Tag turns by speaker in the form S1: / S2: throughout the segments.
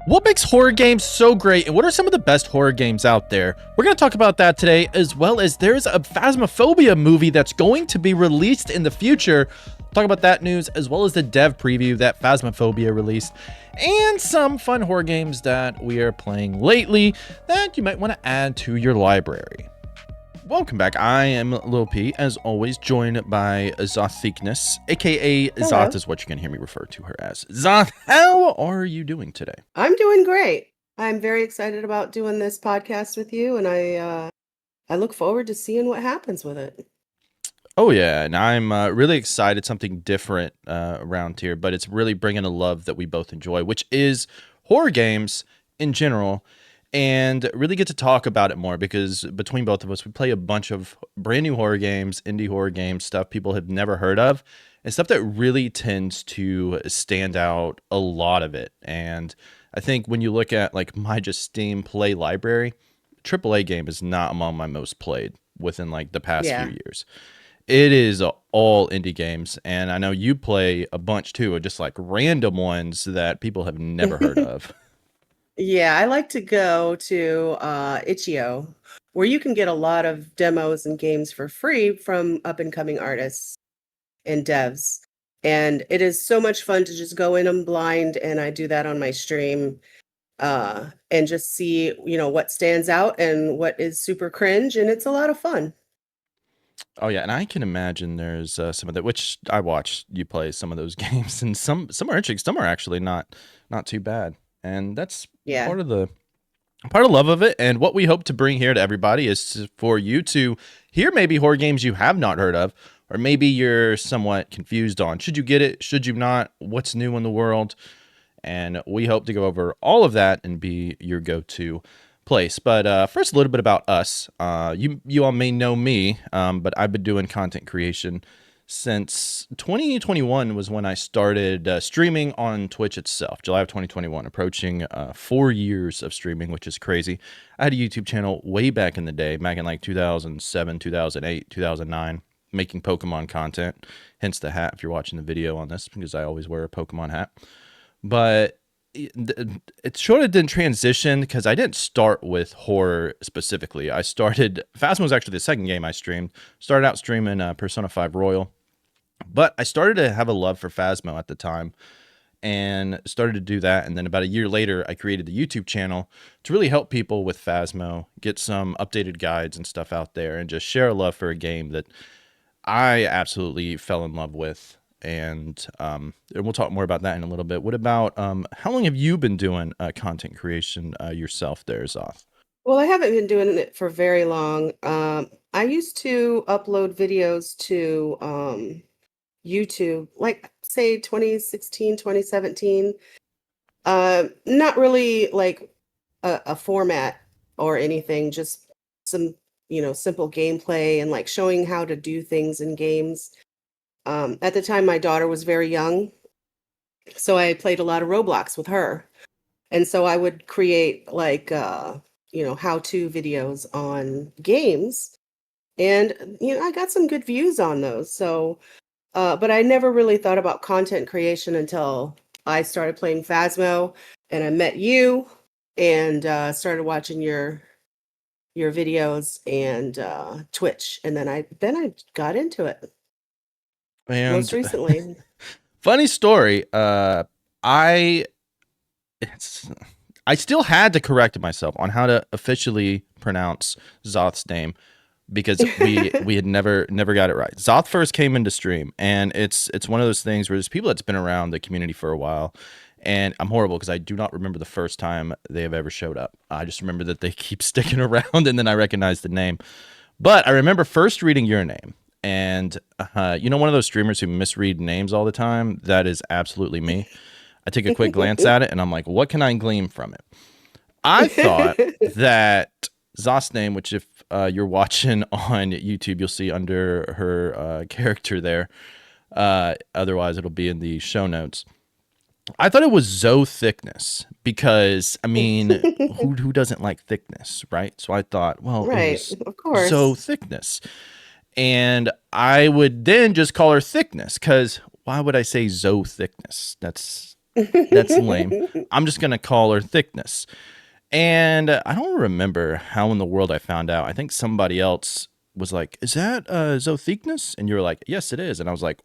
S1: What makes horror games so great, and what are some of the best horror games out there? We're going to talk about that today, as well as there's a Phasmophobia movie that's going to be released in the future. Talk about that news, as well as the dev preview that Phasmophobia released, and some fun horror games that we are playing lately that you might want to add to your library. Welcome back. I am Lil P, as always, joined by Zothiqueness, aka
S2: Hello.
S1: Zoth is what you can hear me refer to her as. Zoth, how are you doing today?
S2: I'm doing great. I'm very excited about doing this podcast with you, and I look forward to seeing what happens with it.
S1: Oh yeah, and I'm really excited. Something different around here, but it's really bringing a love that we both enjoy, which is horror games in general, and really get to talk about it more because between both of us, we play a bunch of brand new horror games, indie horror games, stuff people have never heard of, and stuff that really tends to stand out a lot of it. And I think when you look at like my just Steam play library, AAA game is not among my most played within like the past few
S2: Yeah.
S1: years. It is all indie games, and I know you play a bunch too, just like random ones that people have never heard of.
S2: Yeah, I like to go to Itch.io, where you can get a lot of demos and games for free from up and coming artists and devs. And it is so much fun to just go in them blind, and I do that on my stream and just see, what stands out and what is super cringe, and it's a lot of fun.
S1: Oh yeah, and I can imagine there's some of that, which I watch you play some of those games, and some are interesting, some are actually not too bad, and that's
S2: Yeah.
S1: part of the love of it. And what we hope to bring here to everybody is for you to hear maybe horror games you have not heard of, or maybe you're somewhat confused on should you get it, should you not, what's new in the world. And we hope to go over all of that and be your go-to place. But first, a little bit about us. You all may know me, but I've been doing content creation since 2021 was when I started streaming on Twitch itself. July of 2021, approaching 4 years of streaming, which is crazy. I had a YouTube channel way back in the day, back in like 2007, 2008, 2009, making Pokemon content. Hence the hat if you're watching the video on this, because I always wear a Pokemon hat. But it sort of didn't transition because I didn't start with horror specifically. Phasmo was actually the second game I streamed. Started out streaming Persona 5 Royal, but I started to have a love for Phasmo at the time and started to do that. And then about a year later, I created the YouTube channel to really help people with Phasmo, get some updated guides and stuff out there, and just share a love for a game that I absolutely fell in love with. And we'll talk more about that in a little bit. What about how long have you been doing content creation yourself there, Zoth?
S2: Well, I haven't been doing it for very long. I used to upload videos to YouTube, like say 2016, 2017. Not really like a format or anything, just some, simple gameplay and like showing how to do things in games. At the time, my daughter was very young, so I played a lot of Roblox with her. And so I would create like, how-to videos on games. And, I got some good views on those. So, but I never really thought about content creation until I started playing Phasmo and I met you and started watching your videos and Twitch. And then I got into it most
S1: And
S2: recently.
S1: funny story, I it's I still had to correct myself on how to officially pronounce Zoth's name because we had never got it right. Zoth first came into stream, and it's one of those things where there's people that's been around the community for a while, and I'm horrible because I do not remember the first time they have ever showed up. I just remember that they keep sticking around, and then I recognize the name. But I remember first reading your name, and one of those streamers who misread names all the time. That is absolutely me. I take a quick glance at it, and I'm like, what can I glean from it? I thought that Zoth's name, which if you're watching on YouTube, you'll see under her character there. Otherwise, it'll be in the show notes. I thought it was Zothiqueness because, I mean, who doesn't like thickness, right? So I thought, well, it
S2: Right,
S1: was
S2: of course.
S1: Zothiqueness. And I would then just call her Thickness because why would I say Zothiqueness? That's lame. I'm just gonna call her Thickness. And I don't remember how in the world I found out. I think somebody else was like, "Is that Zothiqueness?" And you were like, "Yes, it is." And I was like,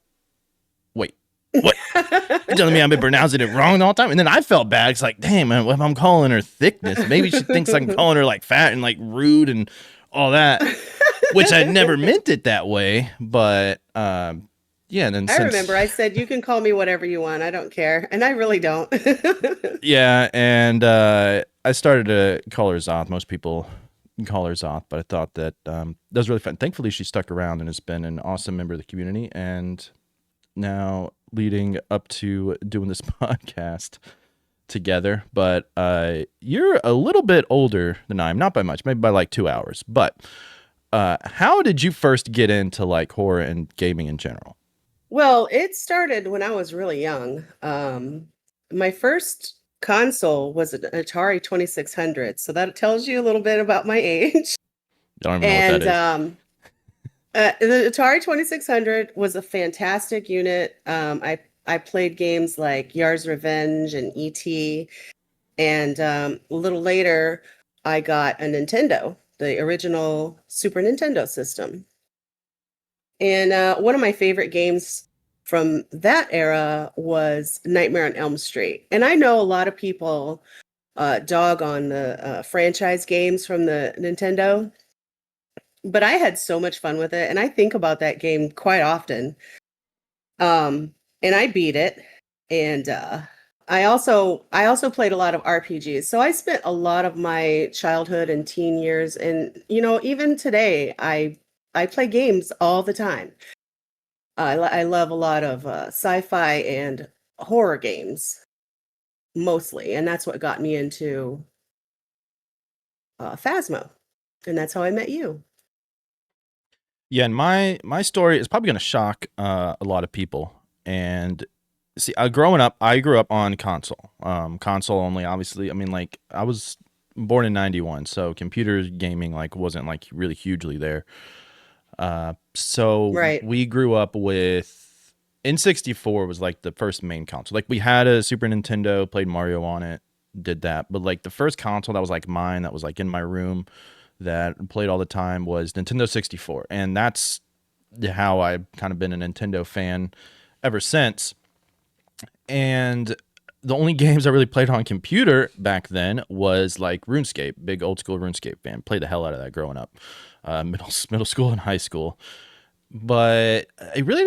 S1: "Wait, what? You're telling me I've been pronouncing it wrong the whole time?" And then I felt bad. It's like, damn, man, what if I'm calling her Thickness? Maybe she thinks I'm calling her like fat and like rude and all that, which I never meant it that way. But yeah, and then
S2: I
S1: since
S2: remember I said, you can call me whatever you want. I don't care. And I really don't.
S1: yeah, and I started to call her Zoth. Most people call her Zoth, but I thought that that was really fun. Thankfully, she stuck around and has been an awesome member of the community. And now leading up to doing this podcast together. But you're a little bit older than I am, not by much, maybe by like 2 hours. But how did you first get into like horror and gaming in general?
S2: Well, it started when I was really young. My first console was an Atari 2600, so that tells you a little bit about my age.
S1: I don't even know what that
S2: And
S1: is.
S2: the Atari 2600 was a fantastic unit. I played games like Yar's Revenge and E.T. And a little later, I got a Nintendo, the original Super Nintendo system. And one of my favorite games from that era was Nightmare on Elm Street. And I know a lot of people dog on the franchise games from the Nintendo, but I had so much fun with it. And I think about that game quite often. And I beat it. And I also played a lot of RPGs. So I spent a lot of my childhood and teen years, and even today I play games all the time. I love a lot of sci-fi and horror games mostly, and that's what got me into Phasmo, and that's how I met you.
S1: Yeah, and my story is probably going to shock a lot of people. And see, growing up, I grew up on console, console only. Obviously, I mean, like I was born in '91, so computer gaming like wasn't like really hugely there. So
S2: Right.
S1: we grew up with N64 was like the first main console. Like we had a Super Nintendo, played Mario on it, did that. But like the first console that was like mine, that was like in my room, that I played all the time was Nintendo 64. And that's how I've kind of been a Nintendo fan ever since. And the only games I really played on computer back then was like RuneScape, big old school RuneScape fan. Played the hell out of that growing up, middle school and high school. But I really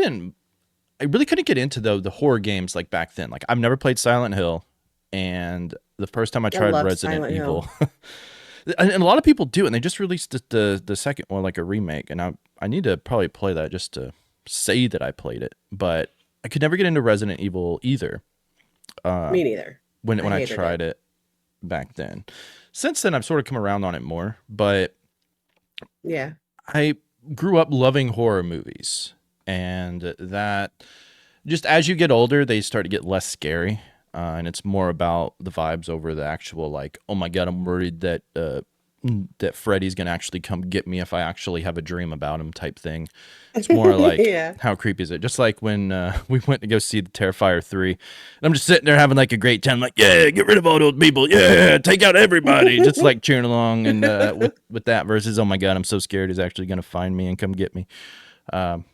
S1: couldn't get into the horror games like back then. Like I've never played Silent Hill, and the first time I
S2: I
S1: tried
S2: love
S1: Resident
S2: Silent Hill.
S1: Evil, and a lot of people do, and they just released the second one like a remake, and I need to probably play that just to say that I played it, but I could never get into Resident Evil either. Uh,
S2: Me neither. I
S1: when I
S2: hated it.
S1: tried it back then. Since then, I've sort of come around on it more, but
S2: Yeah.
S1: I grew up loving horror movies, and that just as you get older, they start to get less scary, and it's more about the vibes over the actual like, oh my god, I'm worried that that Freddy's gonna actually come get me if I actually have a dream about him type thing. It's more like
S2: Yeah.
S1: how creepy is it? Just like when we went to go see the Terrifier 3, and I'm just sitting there having like a great time, like yeah, get rid of all those people, yeah, take out everybody, just like cheering along and with that versus oh my god, I'm so scared he's actually gonna find me and come get me, um,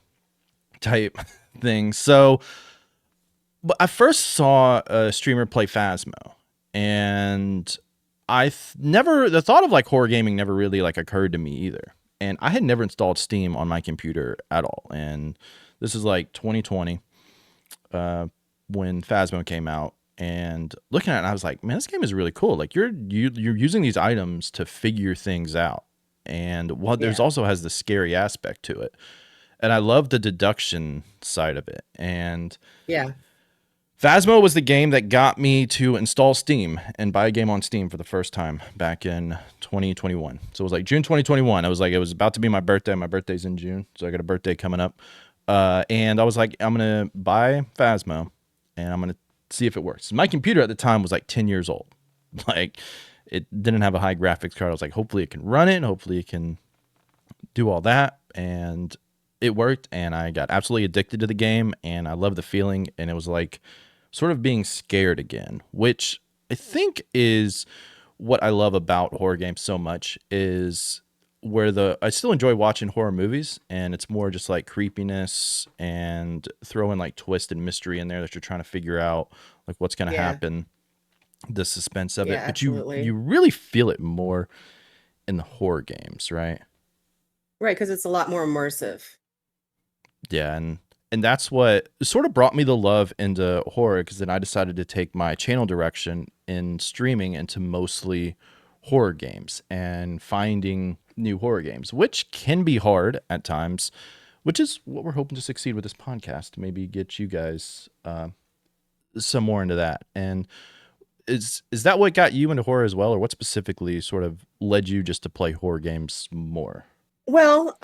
S1: type thing. So but I first saw a streamer play Phasmo, and never the thought of like horror gaming never really like occurred to me either. And I had never installed Steam on my computer at all. And this is like 2020 uh, when Phasmo came out. And looking at it, I was like, man, this game is really cool. Like you're using these items to figure things out, and what there's
S2: Yeah.
S1: also has the scary aspect to it. And I love the deduction side of it. And
S2: Yeah.
S1: Phasmo was the game that got me to install Steam and buy a game on Steam for the first time back in 2021. So it was like June 2021. I was like, it was about to be my birthday. My birthday's in June, so I got a birthday coming up. And I was like, I'm gonna buy Phasmo, and I'm gonna see if it works. My computer at the time was like 10 years old. Like, it didn't have a high graphics card. I was like, hopefully it can run it. Hopefully it can do all that, and it worked. And I got absolutely addicted to the game, and I love the feeling. And it was like sort of being scared again, which I think is what I love about horror games so much is where the I still enjoy watching horror movies and it's more just like creepiness and throwing like twist and mystery in there that you're trying to figure out like what's going to
S2: Yeah.
S1: happen, the suspense of
S2: Yeah,
S1: it, but you
S2: absolutely.
S1: really feel it more in the horror games, right?
S2: Right, because it's a lot more immersive.
S1: Yeah, and that's what sort of brought me the love into horror because then I decided to take my channel direction in streaming into mostly horror games and finding new horror games, which can be hard at times, which is what we're hoping to succeed with this podcast. Maybe get you guys some more into that. And is that what got you into horror as well, or what specifically sort of led you just to play horror games more?
S2: Well,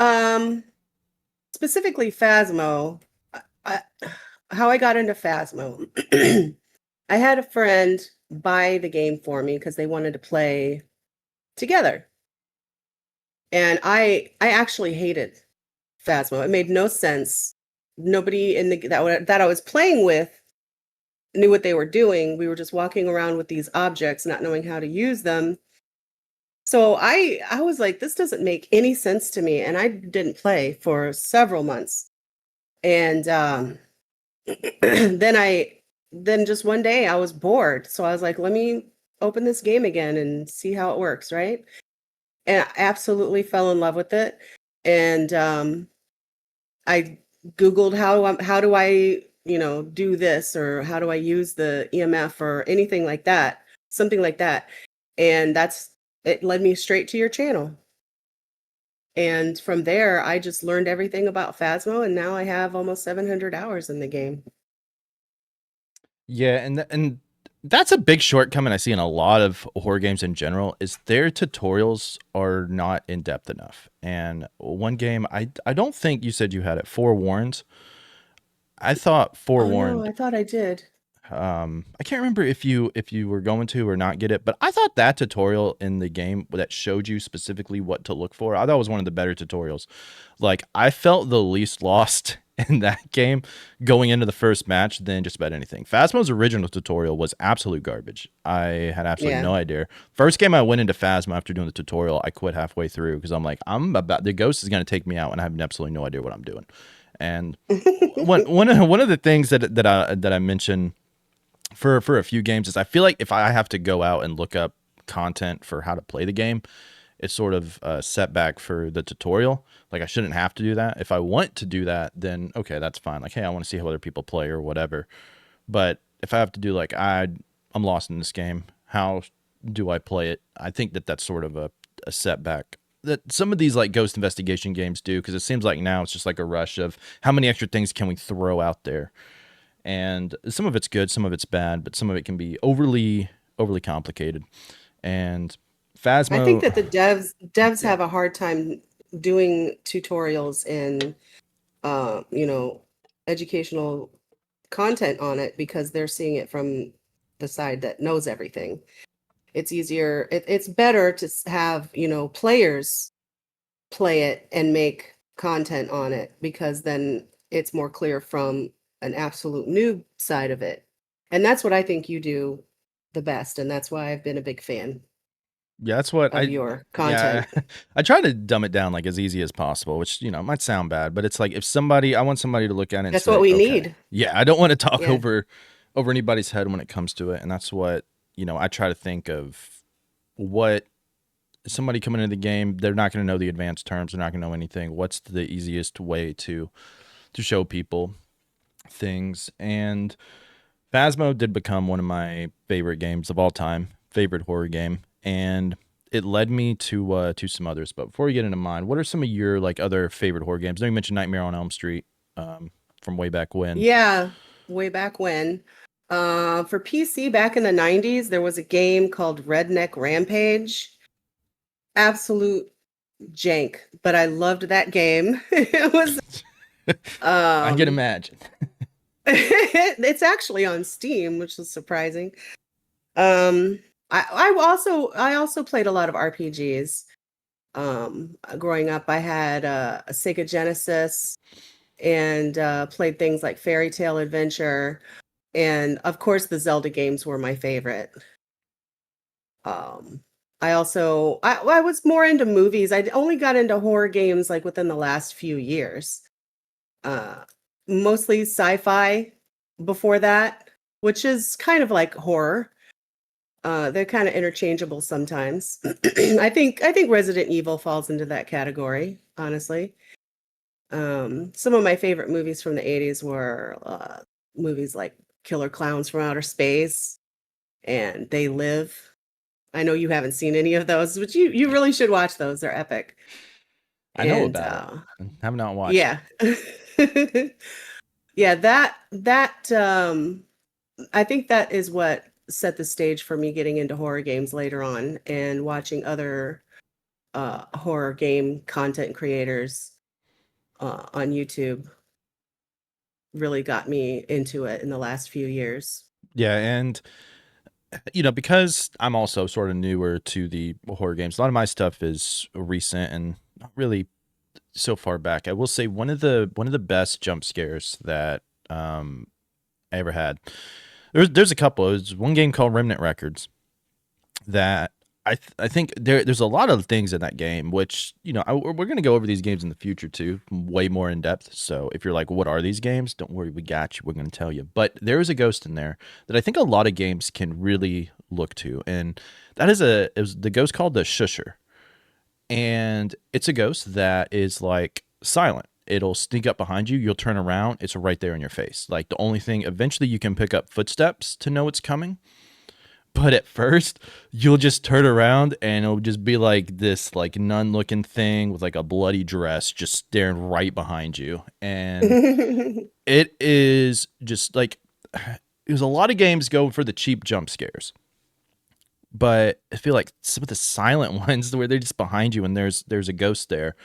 S2: specifically Phasmo, I, how I got into Phasmo. I had a friend buy the game for me because they wanted to play together. And I actually hated Phasmo. It made no sense. Nobody in the that I was playing with knew what they were doing. We were just walking around with these objects, not knowing how to use them. So I was like, this doesn't make any sense to me, and I didn't play for several months. And then then just one day I was bored, so I was like, let me open this game again and see how it works, right? And I absolutely fell in love with it. And I Googled how do I, do this, or how do I use the EMF or anything like that, something like that. And it led me straight to your channel. And from there, I just learned everything about Phasmo, and now I have almost 700 hours in the game.
S1: Yeah, and that's a big shortcoming I see in a lot of horror games in general is their tutorials are not in depth enough. And one game I don't think you said you had it forewarned. I thought
S2: Oh no,
S1: forewarned.
S2: I thought I did.
S1: I can't remember if you were going to or not get it, but I thought that tutorial in the game that showed you specifically what to look for. I thought it was one of the better tutorials. Like I felt the least lost in that game going into the first match than just about anything. Phasmo's original tutorial was absolute garbage. I had absolutely
S2: Yeah.
S1: no idea. First game I went into Phasmo after doing the tutorial, I quit halfway through because I'm like, I'm about the ghost is going to take me out, and I have absolutely no idea what I'm doing. And one of the things that I mentioned for a few games is I feel like if I have to go out and look up content for how to play the game, it's sort of a setback for the tutorial. Like I shouldn't have to do that. If I want to do that, then okay, that's fine. Like, hey, I want to see how other people play or whatever. But if I have to do like I'm lost in this game, how do I play it? I think that's sort of a setback that some of these like ghost investigation games do because it seems like now it's just like a rush of how many extra things can we throw out there, and some of it's good, some of it's bad, but some of it can be overly complicated. And
S2: I think
S1: Phasmo,
S2: that the devs
S1: yeah,
S2: have a hard time doing tutorials and you know, educational content on it because they're seeing it from the side that knows everything. It's easier, it's better to have, players play it and make content on it because then it's more clear from an absolute noob side of it. And that's what I think you do the best. And that's why I've been a big fan
S1: yeah, that's what
S2: of your
S1: yeah,
S2: content.
S1: I try to dumb it down like as easy as possible, which might sound bad, but it's like if somebody, I want somebody to look at it and
S2: That's what
S1: say,
S2: we
S1: okay,
S2: need.
S1: yeah, I don't want to talk
S2: Yeah.
S1: over anybody's head when it comes to it, and that's what I try to think of what somebody coming into the game, they're not going to know the advanced terms, they're not going to know anything. What's the easiest way to show people things. And Phasmo did become one of my favorite games of all time, favorite horror game, and it led me to some others. But before we get into mine, what are some of your like other favorite horror games? I know you mentioned Nightmare on Elm Street from way back when.
S2: Yeah. Way back when. For PC back in the 90s, there was a game called Redneck Rampage. Absolute jank, but I loved that game. It was
S1: I can
S2: um
S1: imagine.
S2: it's actually on Steam, which is surprising. Um I also played a lot of RPGs. Growing up, I had a Sega Genesis and played things like Fairy Tale Adventure. And of course, the Zelda games were my favorite. Um, I was more into movies. I only got into horror games like within the last few years. Uh, Mostly sci-fi before that, which is kind of like horror. They're kind of interchangeable sometimes. I think Resident Evil falls into that category, honestly. Some of my favorite movies from the 80s were movies like Killer Clowns from Outer Space and They Live. I know you haven't seen any of those, but you really should watch those. They're epic.
S1: I know
S2: And
S1: about it and have not watched it.
S2: yeah. Yeah, I think that is what set the stage for me getting into horror games later on and watching other horror game content creators on YouTube really got me into it in the last few years.
S1: Yeah, and because I'm also sort of newer to the horror games, a lot of my stuff is recent and not really so far back. I will say one of the best jump scares that I ever had. There's a couple. There's one game called Remnant Records that I think there's a lot of things in that game which we're going to go over these games in the future too, way more in depth. So if you're like, what are these games? Don't worry, we got you. We're going to tell you. But there is a ghost in there that I think a lot of games can really look to, and that is it was the ghost called the Shusher, and it's a ghost that is like silent. It'll sneak up behind you. You'll turn around. It's right there in your face. Like the only thing, eventually you can pick up footsteps to know it's coming. But at first, you'll just turn around and it'll just be like this like nun looking thing with like a bloody dress just staring right behind you. And it is just like, there's a lot of games go for the cheap jump scares. But I feel like some of the silent ones where they're just behind you and there's a ghost there.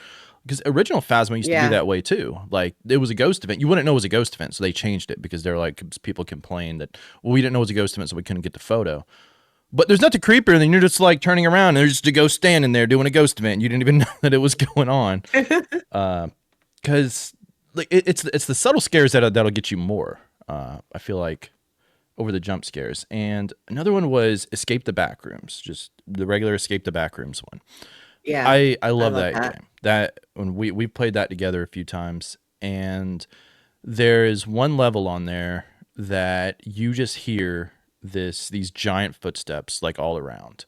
S1: Because original Phasmo used to be
S2: Yeah.
S1: that way too. Like it was a ghost event. You wouldn't know it was a ghost event, so they changed it because they're like people complained that, well, we didn't know it was a ghost event, so we couldn't get the photo. But there's nothing creepier than you're just like turning around and there's just a ghost standing there doing a ghost event. You didn't even know that it was going on. Because like it's the subtle scares that'll get you more. I feel like over the jump scares. And another one was Escape the Backrooms, just the regular Escape the Backrooms one.
S2: Yeah,
S1: I
S2: I
S1: love
S2: love
S1: that
S2: that.
S1: game. That when we played that together a few times, and there is one level on there that you just hear these giant footsteps like all around.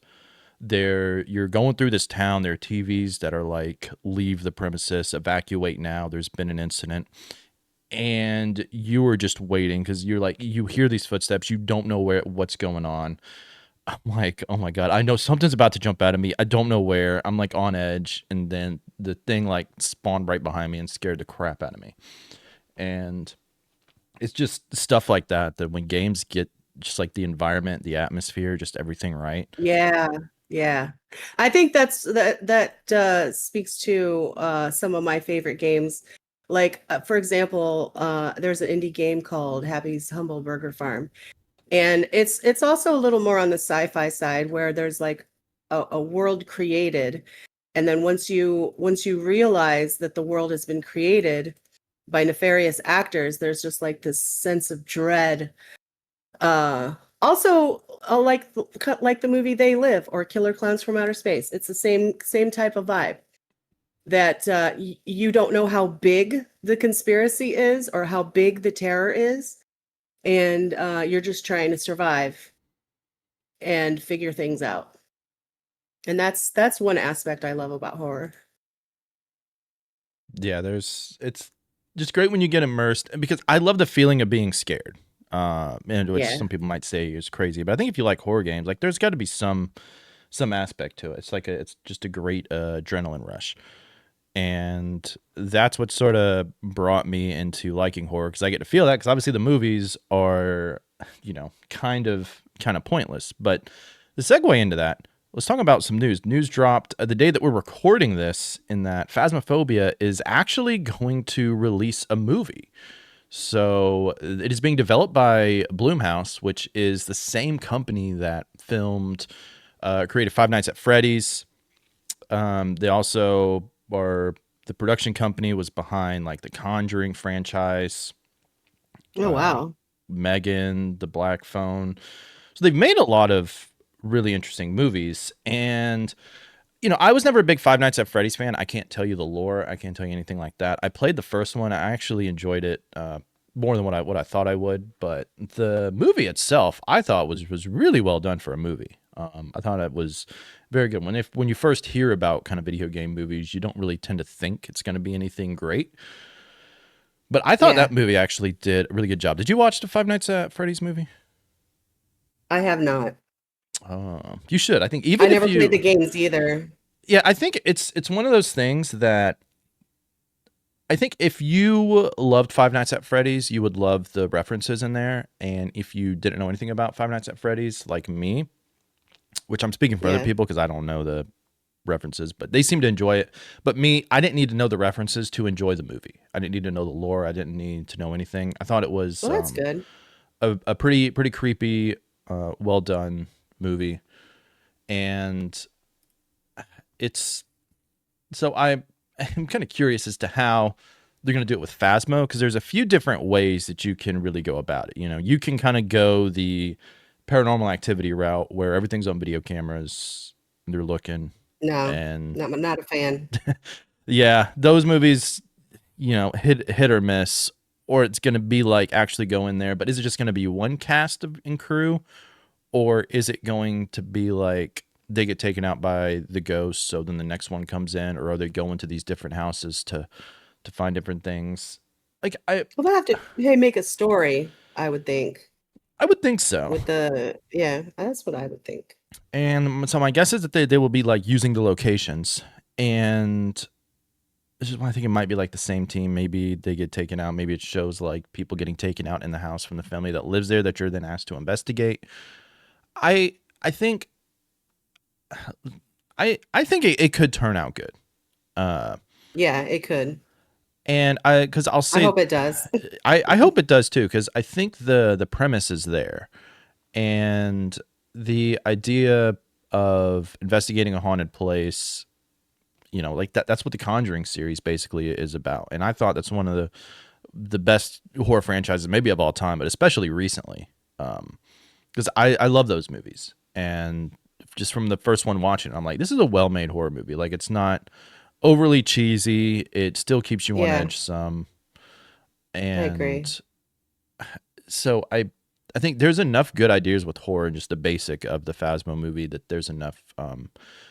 S1: You're going through this town. There are TVs that are like, leave the premises, evacuate now. There's been an incident, and you are just waiting because you're like, you hear these footsteps. You don't know what's going on. I'm like, oh my God, I know something's about to jump out of me. I don't know where. I'm like on edge. And then the thing like spawned right behind me and scared the crap out of me. And it's just stuff like that when games get just like the environment, the atmosphere, just everything right.
S2: Yeah, yeah. I think that speaks to some of my favorite games. Like for example, there's an indie game called Happy's Humble Burger Farm, and it's also a little more on the sci-fi side where there's like a world created, and then once you realize that the world has been created by nefarious actors, there's just like this sense of dread. Also, like the movie They Live or Killer Clowns from Outer Space. It's the same type of vibe that you don't know how big the conspiracy is or how big the terror is, and you're just trying to survive and figure things out. And that's one aspect I love about horror.
S1: Yeah, it's just great when you get immersed because I love the feeling of being scared. And which
S2: Yeah.
S1: some people might say is crazy, but I think if you like horror games, like there's got to be some aspect to it. It's just a great adrenaline rush. And that's what sort of brought me into liking horror because I get to feel that because obviously the movies are, kind of pointless. But the segue into that, let's talk about some news. News dropped the day that we're recording this in that Phasmophobia is actually going to release a movie. So it is being developed by Blumhouse, which is the same company that created Five Nights at Freddy's. They also are the production company was behind like the Conjuring franchise.
S2: Oh wow.
S1: Megan, The Black Phone. So they've made a lot of really interesting movies. And, I was never a big Five Nights at Freddy's fan. I can't tell you the lore. I can't tell you anything like that. I played the first one. I actually enjoyed it more than what I thought I would. But the movie itself, I thought was really well done for a movie. I thought it was very good. When you first hear about kind of video game movies, you don't really tend to think it's going to be anything great. But I thought that
S2: Yeah,
S1: movie actually did a really good job. Did you watch the Five Nights at Freddy's movie?
S2: I have not.
S1: You should. I think
S2: I
S1: even if
S2: never played
S1: you,
S2: the games either.
S1: yeah, I think it's one of those things that I think if you loved Five Nights at Freddy's, you would love the references in there. And if you didn't know anything about Five Nights at Freddy's, like me, which I'm speaking for other
S2: Yeah.
S1: people because I don't know the references, but they seem to enjoy it. But me, I didn't need to know the references to enjoy the movie. I didn't need to know the lore. I didn't need to know anything. I thought it was
S2: Well, that's good.
S1: a pretty creepy, well done movie, and it's so I'm kind of curious as to how they're going to do it with Phasmo because there's a few different ways that you can really go about it. You can kind of go the paranormal activity route where everything's on video cameras, they're looking,
S2: No,
S1: and
S2: not a fan.
S1: yeah, those movies, hit or miss, or it's going to be like actually go in there. But is it just going to be one cast and crew, or is it going to be like they get taken out by the ghost, so then the next one comes in, or are they going to these different houses to find different things? Like
S2: Well, they have to hey, make a story, I would think.
S1: I would think so.
S2: With the yeah, that's what I would think.
S1: And so my guess is that they will be like using the locations, and this is why I think it might be like the same team. Maybe they get taken out. Maybe it shows like people getting taken out in the house from the family that lives there that you're then asked to investigate. I think I think it could turn out good. Uh,
S2: Yeah, it could.
S1: and because I'll
S2: I
S1: say
S2: hope it does.
S1: I hope it does too because I think the premise is there, and the idea of investigating a haunted place, like that's what the Conjuring series basically is about. And I thought that's one of the best horror franchises maybe of all time, but especially recently. Because I love those movies. And just from the first one watching, I'm like, this is a well-made horror movie. Like it's not overly cheesy. It still keeps you on
S2: Yeah,
S1: edge some.
S2: I agree.
S1: And so I think there's enough good ideas with horror and just the basic of the Phasmo movie that there's enough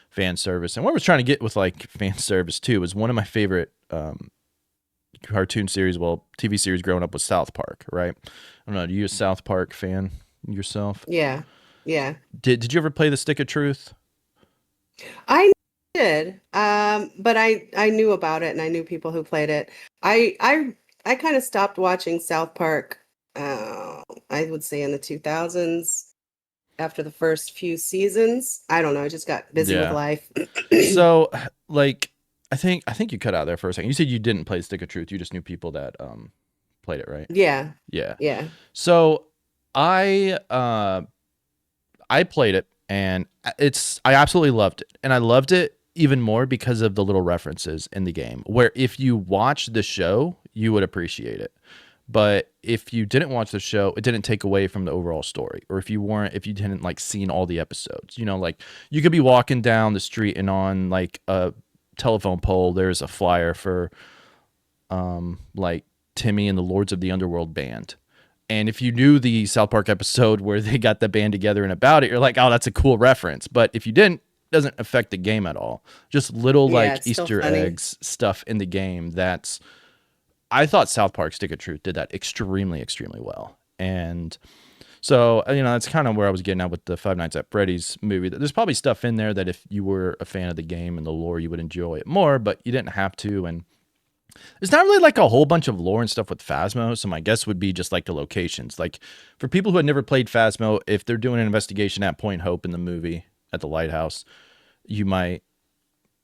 S1: fan service. And what I was trying to get with like fan service too is one of my favorite cartoon series, well, TV series growing up was South Park, right? I don't know, are you a South Park fan yourself?
S2: Yeah. Yeah.
S1: Did you ever play the Stick of Truth?
S2: I did. But I knew about it and I knew people who played it. I kind of stopped watching South Park I would say in the 2000s after the first few seasons. I don't know, I just got busy with
S1: Yeah.
S2: life.
S1: So like I think you cut out there for a second. You said you didn't play Stick of Truth. You just knew people that played it, right?
S2: Yeah.
S1: Yeah.
S2: Yeah.
S1: So I played it and I absolutely loved it. And I loved it even more because of the little references in the game where if you watch the show, you would appreciate it. But if you didn't watch the show, it didn't take away from the overall story. Or if you didn't like seen all the episodes, like you could be walking down the street and on like a telephone pole, there's a flyer for like Timmy and the Lords of the Underworld band. And if you knew the South Park episode where they got the band together and about it, you're like, oh, that's a cool reference. But if you didn't, it doesn't affect the game at all. Just little
S2: Yeah,
S1: like
S2: it's still
S1: Easter
S2: funny.
S1: eggs stuff in the game that's I thought South Park Stick of Truth did that extremely, extremely well. And so, that's kind of where I was getting at with the Five Nights at Freddy's movie. There's probably stuff in there that if you were a fan of the game and the lore, you would enjoy it more, but you didn't have to. And there's not really like a whole bunch of lore and stuff with Phasmo. So my guess would be just like the locations. Like for people who had never played Phasmo, if they're doing an investigation at Point Hope in the movie at the lighthouse, you might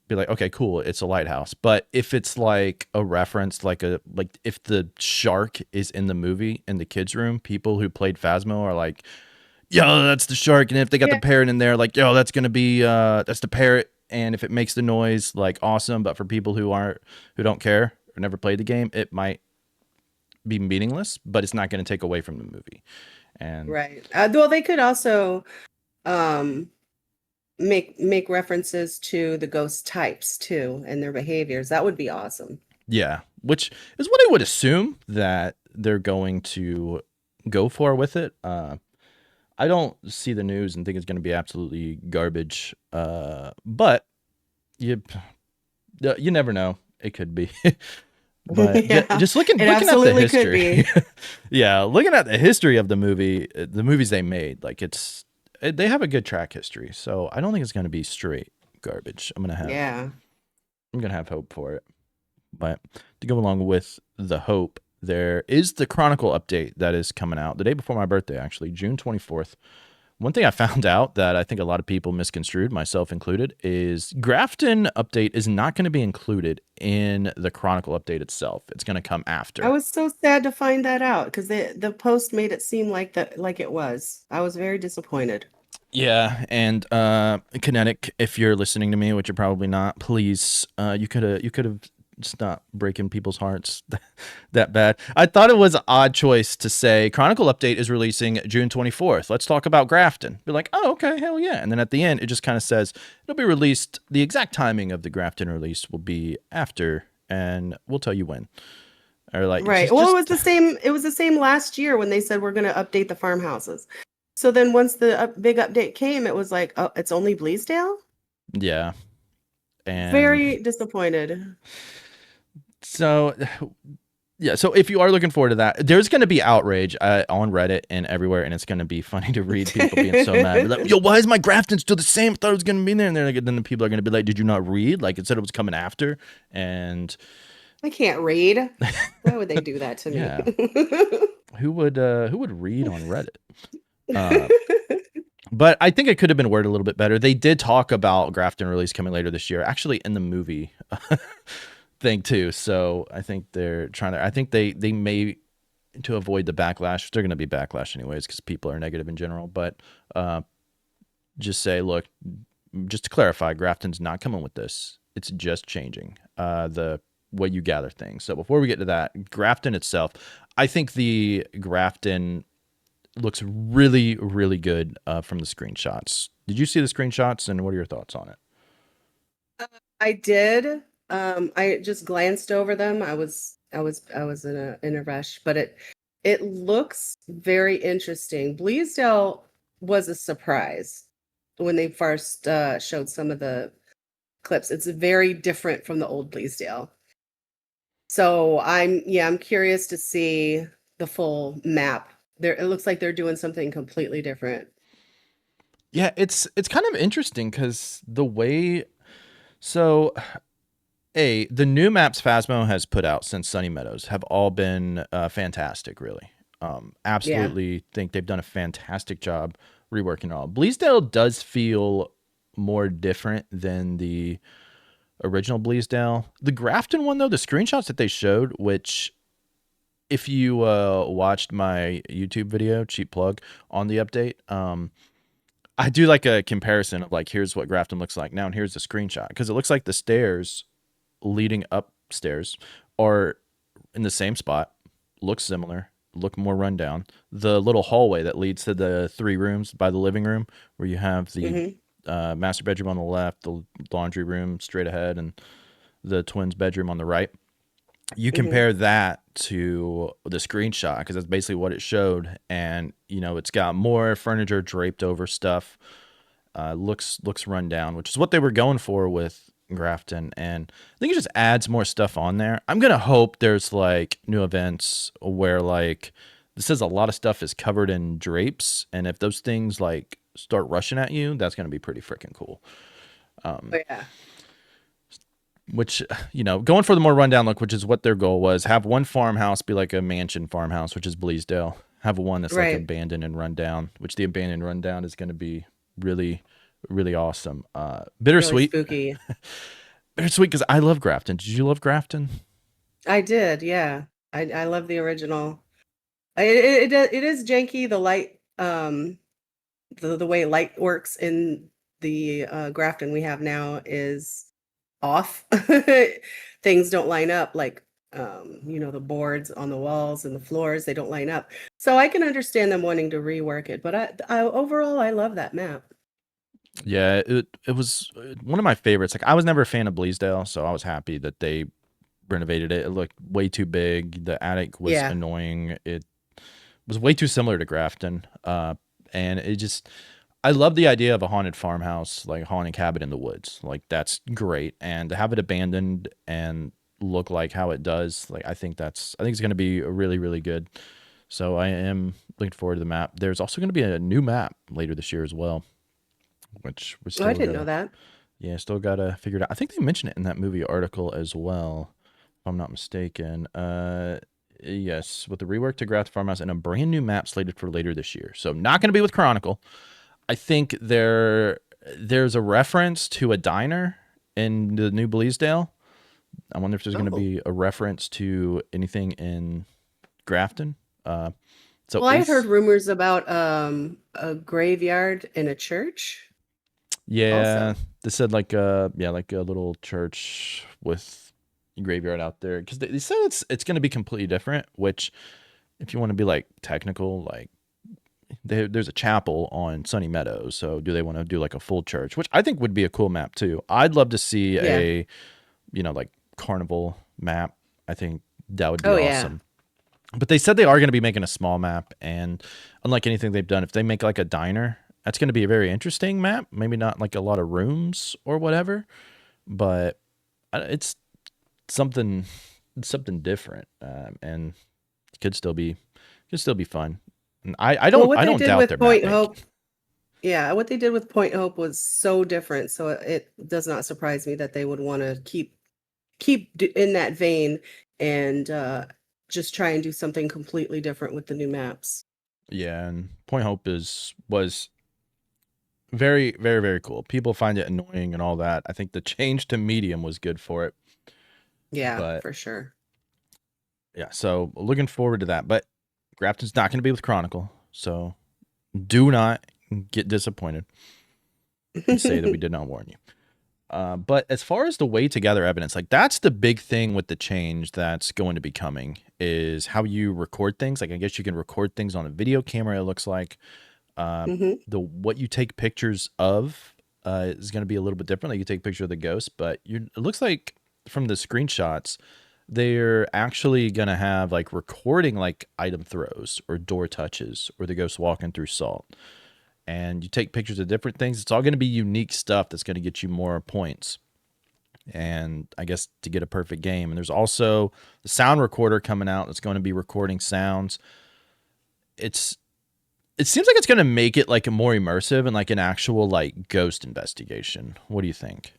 S1: be like, okay, cool, it's a lighthouse. But if it's like a reference, like if the shark is in the movie in the kids' room, people who played Phasmo are like, yo, that's the shark. And if they got the
S2: Yeah.
S1: parrot in there, like, yo, that's gonna be that's the parrot. And if it makes the noise, like awesome. But for people who don't care or never played the game, it might be meaningless, but it's not going to take away from the movie. And
S2: Right. Well, they could also um make references to the ghost types too and their behaviors. That would be awesome.
S1: yeah, which is what I would assume that they're going to go for with it. I don't see the news and think it's going to be absolutely garbage. But you you never know. It could be. But
S2: Yeah,
S1: just looking
S2: it
S1: looking at the
S2: absolutely could
S1: history,
S2: be.
S1: yeah, looking at the history of the movie, the movies they made, like they have a good track history. So I don't think it's going to be straight garbage.
S2: Yeah.
S1: I'm gonna have hope for it. But to go along with the hope, there is the Chronicle update that is coming out the day before my birthday, actually, June 24th. One thing I found out that I think a lot of people misconstrued, myself included, is Grafton update is not going to be included in the Chronicle update itself. It's going to come
S2: I
S1: after.
S2: was so sad to find that out because the post made it seem like it was. I was very disappointed.
S1: Yeah, and Kinetic, if you're listening to me, which you're probably not, please, you could have stopped breaking people's hearts that bad. I thought it was an odd choice to say Chronicle update is releasing June 24th. Let's talk about Grafton. Be like, oh, okay, hell yeah. And then at the end, it just kind of says it'll be released. The exact timing of the Grafton release will be after, and we'll tell you when. Or like
S2: Right. Well, it was the same. It was the same last year when they said we're going to update the farmhouses. So then once the big update came, it was like, oh, it's only Bleasdale?
S1: yeah, and
S2: Very disappointed.
S1: so yeah, so if you are looking forward to that, there's going to be outrage on Reddit and everywhere, and it's going to be funny to read people being so mad. Be like, yo, why is my Grafton still the same? I thought it was going to be there. And then the people are going to be like, did you not read? Like, it said it was coming after. And
S2: I can't read. Why would they do that to me?
S1: yeah, who would read on Reddit? Uh, but I think it could have been worded a little bit better. They did talk about Grafton release coming later this year, actually in the movie thing too. So I think they're trying to. I think they may, to avoid the backlash. They're going to be backlash anyways because people are negative in general. But just say, look, just to clarify, Grafton's not coming with this. It's just changing the way you gather things. So before we get to that, Grafton itself, I think the Grafton looks really, really good from the screenshots. Did you see the screenshots, and what are your thoughts on it?
S2: I did. I just glanced over them. I was in a rush, but it looks very interesting. Bleasdale was a surprise when they first showed some of the clips. It's very different from the old Bleasdale. So I'm curious to see the full map. There, it looks like they're doing something completely different.
S1: Yeah, it's kind of interesting because the way so the new maps Phasmo has put out since Sunny Meadows have all been fantastic, really.
S2: Yeah.
S1: Absolutely think they've done a fantastic job reworking it all. Bleasdale does feel more different than the original Bleasdale. The Grafton one, though, the screenshots that they showed, which if you watched my YouTube video, cheap plug, on the update, I do like a comparison of like, here's what Grafton looks like now, and here's the screenshot. Because it looks like the stairs leading upstairs are in the same spot, look similar, look more rundown. The little hallway that leads to the three rooms by the living room, where you have the
S2: Hmm.
S1: master bedroom on the left, the laundry room straight ahead, and the twins' bedroom on the right. You
S2: Hmm.
S1: compare that to the screenshot because that's basically what it showed, and it's got more furniture draped over stuff. Looks run down, which is what they were going for with Grafton, and I think it just adds more stuff on there. I'm gonna hope there's like new events where like this says a lot of stuff is covered in drapes, and if those things like start rushing at you, that's gonna be pretty freaking cool.
S2: Oh yeah.
S1: Which going for the more rundown look, which is what their goal was. Have one farmhouse be like a mansion farmhouse, which is Bleasdale. Have one that's like
S2: Right.
S1: abandoned and rundown, which the abandoned rundown is going to be really, really awesome.
S2: Really
S1: Bittersweet,
S2: spooky.
S1: bittersweet because I love Grafton. Did you love Grafton?
S2: I did, yeah. I love the original. It is janky. The light, the way light works in the Grafton we have now is off. Things don't line up like The boards on the walls and the floors, they don't line up. So I can understand them wanting to rework it, but I overall I love that map.
S1: Yeah, it was one of my favorites. Like I was never a fan of Bleasdale, so I was happy that they renovated it. It looked way too big. The attic was
S2: Yeah.
S1: annoying. It was way too similar to Grafton. And it just I love the idea of a haunted farmhouse, like a haunted cabin in the woods. Like that's great. And to have it abandoned and look like how it does, like I think it's gonna be a really, really good. So I am looking forward to the map. There's also gonna be a new map later this year as well, which we
S2: Oh, I
S1: still
S2: didn't know
S1: gotta
S2: that.
S1: yeah, still gotta figure it out. I think they mentioned it in that movie article as well, if I'm not mistaken. Yes, with the rework to Graft Farmhouse and a brand new map slated for later this year. So not going to be with Chronicle. I think there's a reference to a diner in the new Bleasdale. I wonder if there's going to
S2: Oh.
S1: be a reference to anything in Grafton. So
S2: Well, I had heard
S1: is
S2: rumors about a graveyard in a church
S1: yeah,
S2: also.
S1: they said like a little church with a graveyard out there because they said it's going to be completely different. Which, if you want to be like technical, like there's a chapel on Sunny Meadows. So do they want to do like a full church, which I think would be a cool map too. I'd love to see
S2: Yeah.
S1: a like carnival map. I think that would be
S2: Oh yeah.
S1: awesome. But they said they are going to be making a small map, and unlike anything they've done, if they make like a diner, that's going to be a very interesting map. Maybe not like a lot of rooms or whatever, but it's something something different, and it could still be fun. And
S2: Well, what
S1: I
S2: they
S1: don't
S2: did
S1: doubt their
S2: with
S1: map
S2: Point
S1: making.
S2: Hope, yeah, what they did with Point Hope was so different. So it does not surprise me that they would want to in that vein and just try and do something completely different with the new maps.
S1: Yeah, and Point Hope is was very, very, very cool. People find it annoying and all that. I think the change to medium was good for it.
S2: Yeah,
S1: But
S2: for sure.
S1: yeah, so looking forward to that. But Grafton's not going to be with Chronicle, so do not get disappointed and say that we did not warn you. But as far as the way to gather evidence, like that's the big thing with the change that's going to be coming is how you record things. Like I guess you can record things on a video camera. It looks like
S2: Hmm.
S1: the what you take pictures of is going to be a little bit different. Like you take a picture of the ghost, but it looks like from the screenshots they're actually going to have like recording like item throws or door touches or the ghost walking through salt. And you take pictures of different things. It's all going to be unique stuff that's going to get you more points. And I guess to get a perfect game. And there's also the sound recorder coming out that's going to be recording sounds. It's it seems like it's going to make it like a more immersive and like an actual like ghost investigation. What do you think?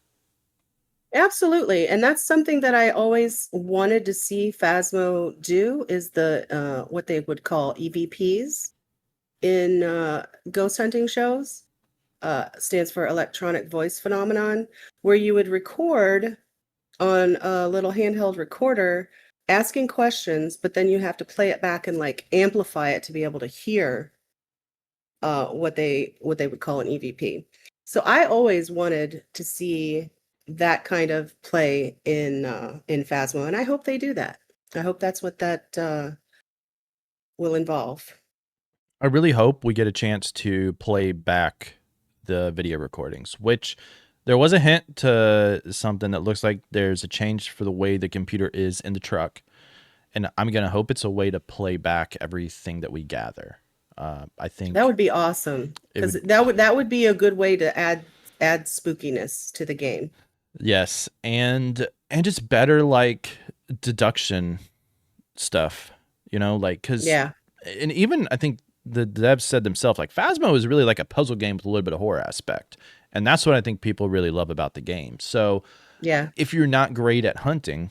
S2: Absolutely. And that's something that I always wanted to see Phasmo do is the what they would call EVPs in ghost hunting shows. Stands for electronic voice phenomenon, where you would record on a little handheld recorder asking questions, but then you have to play it back and like amplify it to be able to hear what they would call an EVP. So I always wanted to see that kind of play in Phasmo, and I hope they do that. I hope that's what that will involve.
S1: I really hope we get a chance to play back the video recordings, which there was a hint to something that looks like there's a change for the way the computer is in the truck. And I'm going to hope it's a way to play back everything that we gather. I
S2: That
S1: think
S2: would be awesome
S1: it
S2: because
S1: would,
S2: that would be a good way to add spookiness to the game.
S1: yes. And just better like deduction stuff, like, cause,
S2: Yeah,
S1: and even I think the devs said themselves, like Phasmo is really like a puzzle game with a little bit of horror aspect. And that's what I think people really love about the game. So
S2: yeah,
S1: if you're not great at hunting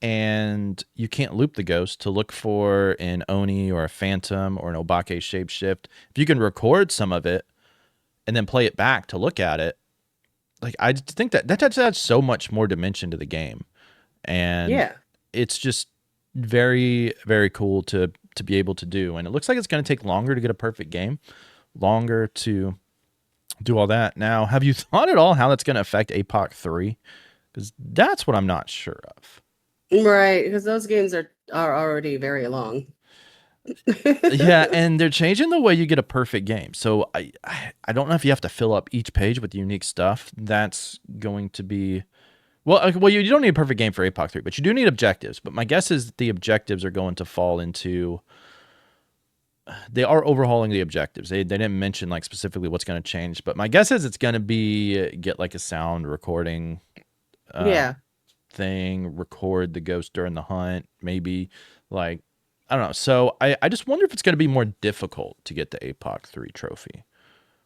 S1: and you can't loop the ghost to look for an Oni or a Phantom or an Obake shapeshift, if you can record some of it and then play it back to look at it, like I just think that adds so much more dimension to the game. And
S2: yeah.
S1: it's just very, very cool to be able to do. And it looks like it's going to take longer to get a perfect game, longer to do all that. Now, have you thought at all how that's going to affect APOC 3? Because that's what I'm not sure of.
S2: Right, because those games are already very long.
S1: Yeah, and they're changing the way you get a perfect game. So I don't know if you have to fill up each page with unique stuff. That's going to be well, you don't need a perfect game for APOC 3, but you do need objectives. But my guess is that the objectives are going to fall into they are overhauling the objectives. They didn't mention like specifically what's going to change, but my guess is it's going to be get like a sound recording uh
S2: Yeah,
S1: thing, record the ghost during the hunt, maybe like I don't know. So I just wonder if it's going to be more difficult to get the APOC 3 trophy,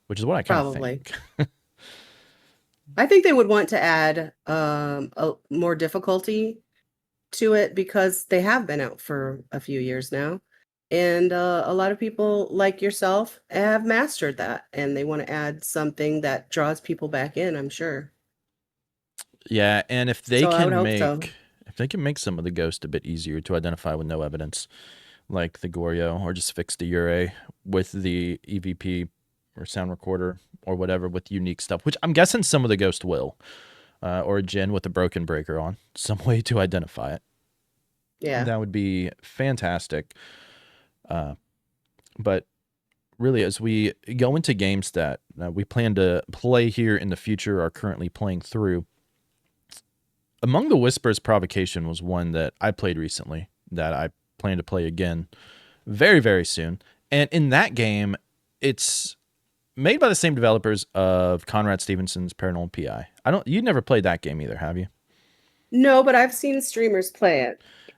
S1: which is what I kind of
S2: probably.
S1: think.
S2: I think they would want to add a more difficulty to it because they have been out for a few years now. And a lot of people like yourself have mastered that and they want to add something that draws people back in, I'm sure.
S1: Yeah, and
S2: So I would hope so.
S1: if they can make some of the ghosts a bit easier to identify with no evidence, like the Goryo, or just fix the Ure with the EVP or sound recorder or whatever with unique stuff, which I'm guessing some of the ghosts will, or a Jin with a broken breaker on, some way to identify it.
S2: Yeah,
S1: That would be fantastic. Uh, but really, as we go into games that we plan to play here in the future, are currently playing through, Among the Whispers Provocation was one that I played recently that I plan to play again very, very soon. And in that game, it's made by the same developers of Conrad Stevenson's Paranormal PI. You never played that game either, have you?
S2: no, but I've seen streamers play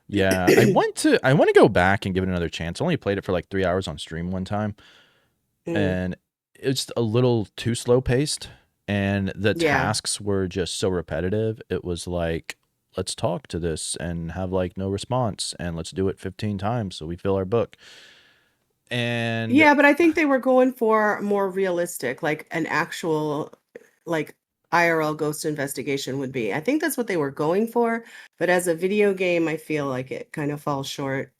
S1: Yeah,
S2: it.
S1: I want to go back and give it another chance. I only played it for like 3 hours on stream one time,
S2: Mm,
S1: and it's a little too slow paced, and the
S2: yeah.
S1: tasks were just so repetitive. It was like, let's talk to this and have like no response, and let's do it 15 times so we fill our book. And
S2: Yeah, but I think they were going for more realistic, like an actual like IRL ghost investigation would be. I think that's what they were going for, but as a video game, I feel like it kind of falls short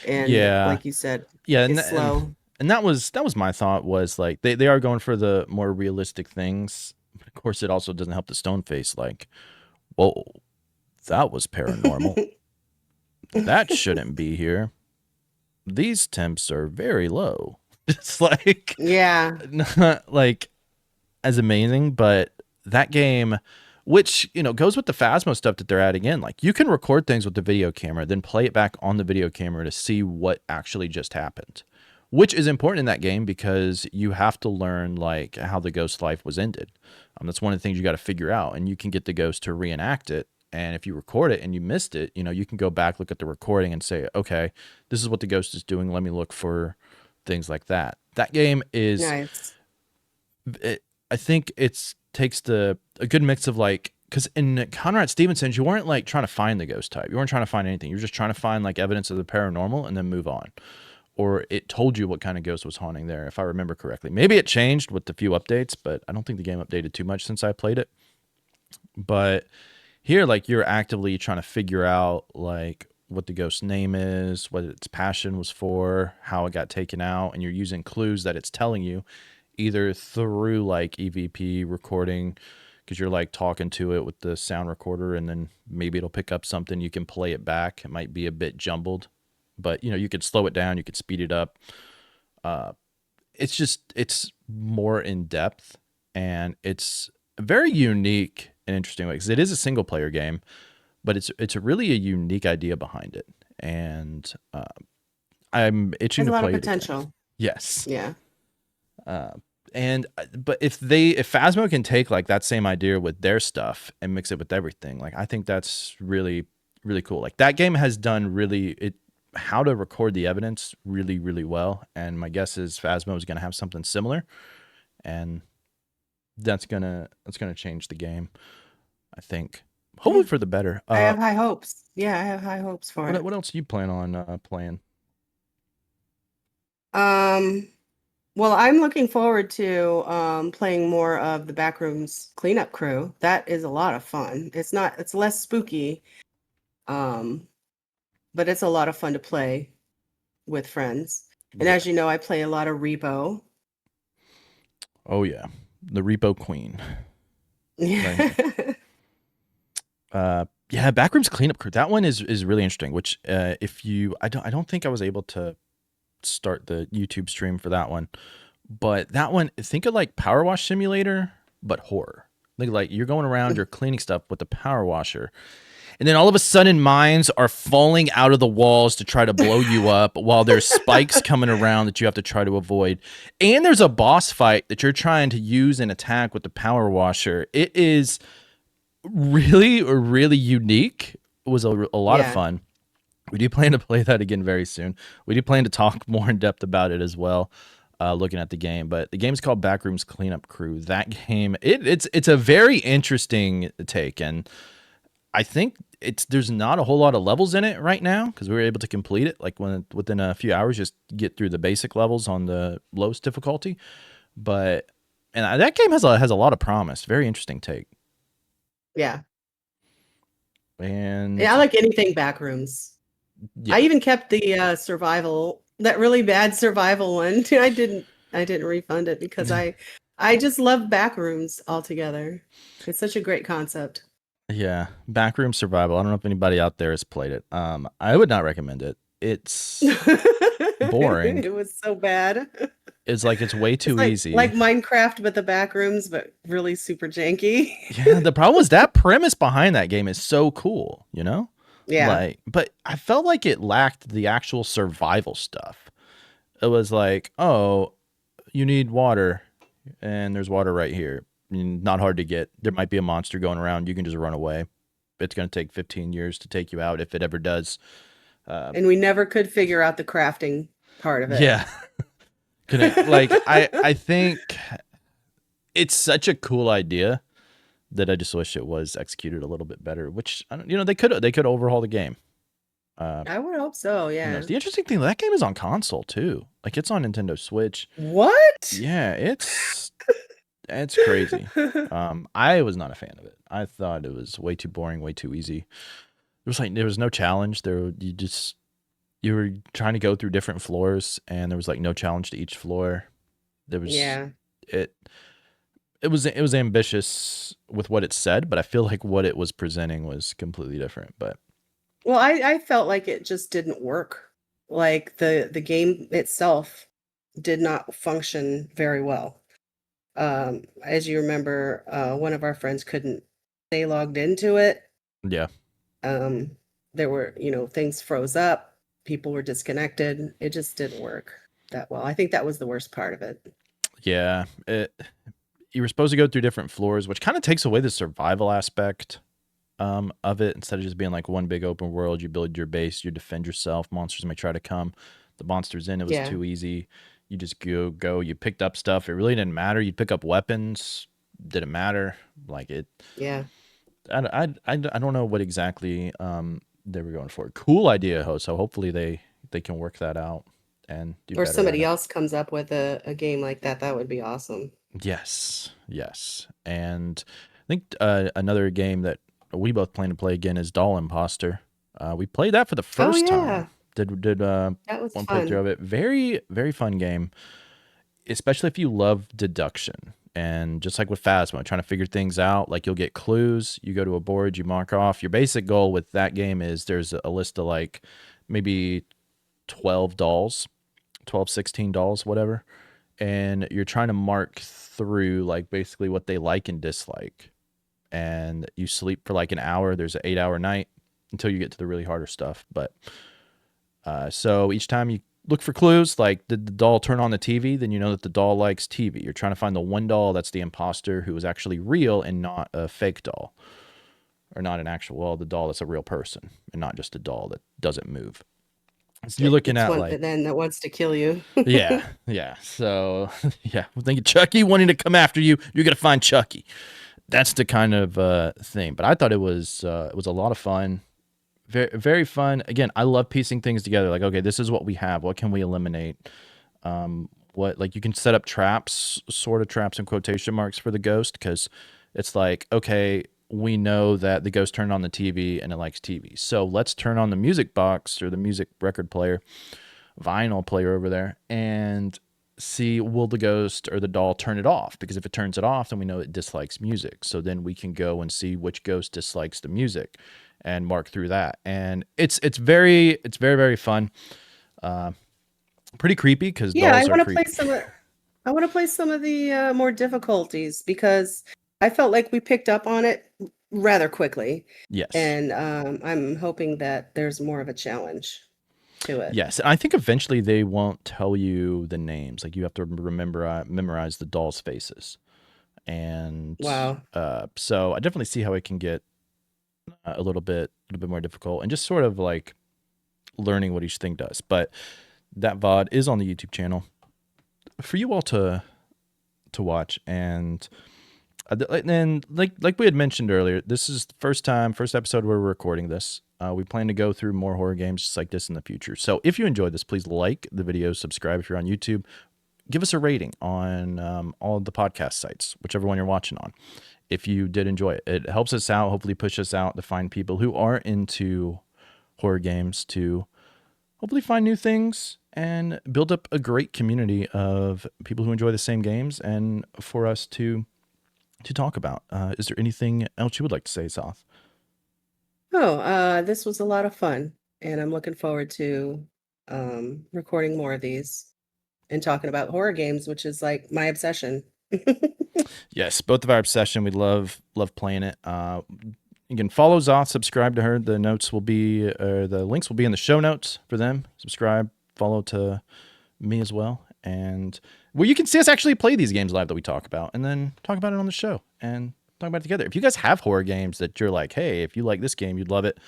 S2: and
S1: yeah,
S2: like you said,
S1: yeah,
S2: is slow.
S1: and that was my thought, was like they are going for the more realistic things. But of course, it also doesn't help the stone face. Like, whoa, that was paranormal. That shouldn't be here. These temps are very low. It's like
S2: Yeah.
S1: not like as amazing, but that game, which goes with the Phasmo stuff that they're adding in. Like, you can record things with the video camera, then play it back on the video camera to see what actually just happened, which is important in that game because you have to learn like how the ghost life was ended. That's one of the things you got to figure out, and you can get the ghost to reenact it. And if you record it and you missed it, you can go back, look at the recording, and say, okay, this is what the ghost is doing. Let me look for things like that. That game is
S2: Nice.
S1: it, I think it's takes a good mix of like, because in Conrad Stevenson's, you weren't like trying to find the ghost type. You weren't trying to find anything. You were just trying to find like evidence of the paranormal and then move on. Or it told you what kind of ghost was haunting there, if I remember correctly. Maybe it changed with the few updates, but I don't think the game updated too much since I played it. But here, like, you're actively trying to figure out like what the ghost's name is, what its passion was for, how it got taken out, and you're using clues that it's telling you either through like EVP recording, because you're like talking to it with the sound recorder, and then maybe it'll pick up something. You can play it back. It might be a bit jumbled, but you could slow it down, you could speed it up. Uh, it's more in depth, and it's very unique and interesting way, because it is a single player game, but it's really a unique idea behind it, and I'm itching
S2: Has a
S1: to
S2: lot of
S1: play it again.
S2: potential.
S1: Yes.
S2: Yeah.
S1: Uh, and but if Phasmo can take like that same idea with their stuff and mix it with everything, like I think that's really really cool. Like, that game has done really it how to record the evidence really really well, and my guess is Phasmo is going to have something similar, and that's gonna change the game, I think. Hopefully
S2: Yeah.
S1: for the better.
S2: I have high hopes. Yeah, I have high hopes for it.
S1: What else do you plan on playing?
S2: Um, well, I'm looking forward to playing more of the Backrooms Cleanup Crew. That is a lot of fun. It's less spooky, um, but it's a lot of fun to play with friends. And
S1: Yeah.
S2: as you know, I play a lot of Repo.
S1: Oh yeah, the Repo Queen right here.
S2: Yeah.
S1: Yeah, Backrooms Cleanup Crew. That one is really interesting. Which, if you, I don't think I was able to start the YouTube stream for that one, but that one, think of like Power Wash Simulator, but horror. Like you're going around, you're cleaning stuff with the power washer, and then all of a sudden mines are falling out of the walls to try to blow you up while there's spikes coming around that you have to try to avoid. And there's a boss fight that you're trying to use and attack with the power washer. It is really, really unique. It was a lot of
S2: Yeah.
S1: fun. We do plan to play that again very soon. We do plan to talk more in depth about it as well, looking at the game. But the game's called Backrooms Cleanup Crew. That game, it's a very interesting take, and I think there's not a whole lot of levels in it right now because we were able to complete it like within a few hours, just get through the basic levels on the lowest difficulty. But and that game has a lot of promise. Very interesting take.
S2: Yeah.
S1: And
S2: Yeah, I like anything backrooms.
S1: yeah,
S2: I even kept the survival, that really bad survival one. I didn't refund it because I just love backrooms altogether. It's such a great concept.
S1: yeah, Backroom Survival. I don't know if anybody out there has played it. I would not recommend it. It's boring.
S2: It was so bad.
S1: It's way
S2: It's
S1: too
S2: like
S1: easy.
S2: Minecraft but the backrooms, but really super janky.
S1: Yeah, the problem is that premise behind that game is so cool, you know?
S2: Yeah.
S1: Like, but I felt like it lacked the actual survival stuff. It was like, oh, you need water, and there's water right here. Not hard to get. There might be a monster going around. You can just run away. It's going to take 15 years to take you out if it ever does.
S2: And we never could figure out the crafting part of it.
S1: Yeah. Like I think it's such a cool idea that I just wish it was executed a little bit better, which I don't, they could overhaul the game.
S2: I would hope so,
S1: Who
S2: yeah.
S1: knows? The interesting thing, that game is on console too. Like it's on Nintendo Switch.
S2: What?
S1: Yeah, it's crazy. I was not a fan of it. I thought it was way too boring, way too easy. There was no challenge. You were trying to go through different floors, and there was like no challenge to each floor. There was
S2: Yeah.
S1: it it was ambitious with what it said, but I feel like what it was presenting was completely different. But
S2: Well, I felt like it just didn't work. Like the game itself did not function very well. As you remember, one of our friends couldn't stay logged into it.
S1: yeah,
S2: Um, there were, things froze up, people were disconnected. It just didn't work that well. I think that was the worst part of it.
S1: yeah, you were supposed to go through different floors, which kind of takes away the survival aspect of it. Instead of just being like one big open world, you build your base, you defend yourself. Monsters may try to come. The monsters in, it was
S2: Yeah.
S1: too easy. You just go. You picked up stuff. It really didn't matter. You'd pick up weapons. Didn't matter. Like it.
S2: Yeah.
S1: I don't know what exactly they were going for. Cool idea, so hopefully they can work that out and do
S2: Or
S1: better at
S2: somebody
S1: it.
S2: else comes up with a game like that. That would be awesome.
S1: Yes, yes. And I think another game that we both plan to play again is Doll Imposter. We played that for the
S2: Oh
S1: first time.
S2: yeah.
S1: Did
S2: That was
S1: one playthrough
S2: fun.
S1: of it. Very, very fun game, especially if you love deduction. And just like with Phasmo, trying to figure things out, like you'll get clues, you go to a board, you mark off. Your basic goal with that game is there's a list of like maybe 12 dolls, 12, 16 dolls, whatever. And you're trying to mark through like basically what they like and dislike. And you sleep for like an hour. There's an 8-hour night until you get to the really harder stuff. But so each time you look for clues, like did the doll turn on the TV? Then you know that the doll likes TV. You're trying to find the one doll that's the imposter who is actually real and not a fake doll, or not an actual, well, the doll that's a real person and not just a doll that doesn't move. So you're looking
S2: It's
S1: at
S2: one
S1: like,
S2: that wants to kill you.
S1: yeah, yeah. So yeah, I'm thinking Chucky wanting to come after you. You're gonna find Chucky. That's the kind of thing. But I thought it was a lot of fun. Very, very fun. Again, I love piecing things together. Like, okay, this is what we have. What can we eliminate? What, like, you can set up traps, sort of traps in quotation marks for the ghost, because it's like, okay, we know that the ghost turned on the TV and it likes TV. So let's turn on the music box or the music record player, vinyl player over there, and see, will the ghost or the doll turn it off? Because if it turns it off, then we know it dislikes music. So then we can go and see which ghost dislikes the music. and mark through that. And it's very fun. Pretty creepy because
S2: Yeah,
S1: dolls are creepy.
S2: I want to play some of the more difficulties because I felt like we picked up on it rather quickly,
S1: Yes.
S2: and I'm hoping that there's more of a challenge to it.
S1: Yes, and I think eventually they won't tell you the names. Like you have to remember memorize the dolls' faces, and
S2: Wow.
S1: so I definitely see how it can get a little bit more difficult, and just sort of like learning what each thing does. But that VOD is on the YouTube channel for you all to watch, and then like we had mentioned earlier, this is the first episode where we're recording this. We plan to go through more horror games just like this in the future. So if you enjoyed this, please like the video, subscribe if you're on YouTube, give us a rating on all of the podcast sites, whichever one you're watching on. If you did enjoy it, it helps us out, hopefully push us out to find people who are into horror games, to hopefully find new things and build up a great community of people who enjoy the same games, and for us to talk about. Is there anything else you would like to say, Zoth?
S2: Oh, this was a lot of fun, and I'm looking forward to recording more of these and talking about horror games, which is like my obsession.
S1: Yes, both of our obsession. We love playing it. You can follow Zoth, subscribe to her. The links will be in the show notes for them. Subscribe, follow to me as well, and well, you can see us actually play these games live that we talk about, and then talk about it on the show and talk about it together. If you guys have horror games that you're like, hey, if you like this game, you'd love it,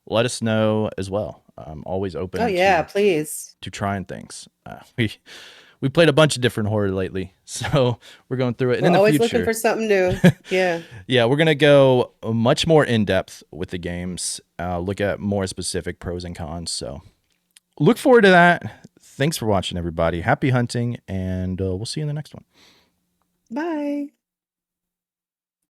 S1: let us know as well. I'm always
S2: Oh
S1: open
S2: yeah, please.
S1: to trying things. We played a bunch of different horror lately, so we're going through it. And
S2: We're
S1: in the
S2: always looking
S1: future,
S2: for something new. Yeah.
S1: yeah, we're gonna go much more in depth with the games. Look at more specific pros and cons. So look forward to that. Thanks for watching, everybody. Happy hunting, and we'll see you in the next one.
S2: Bye.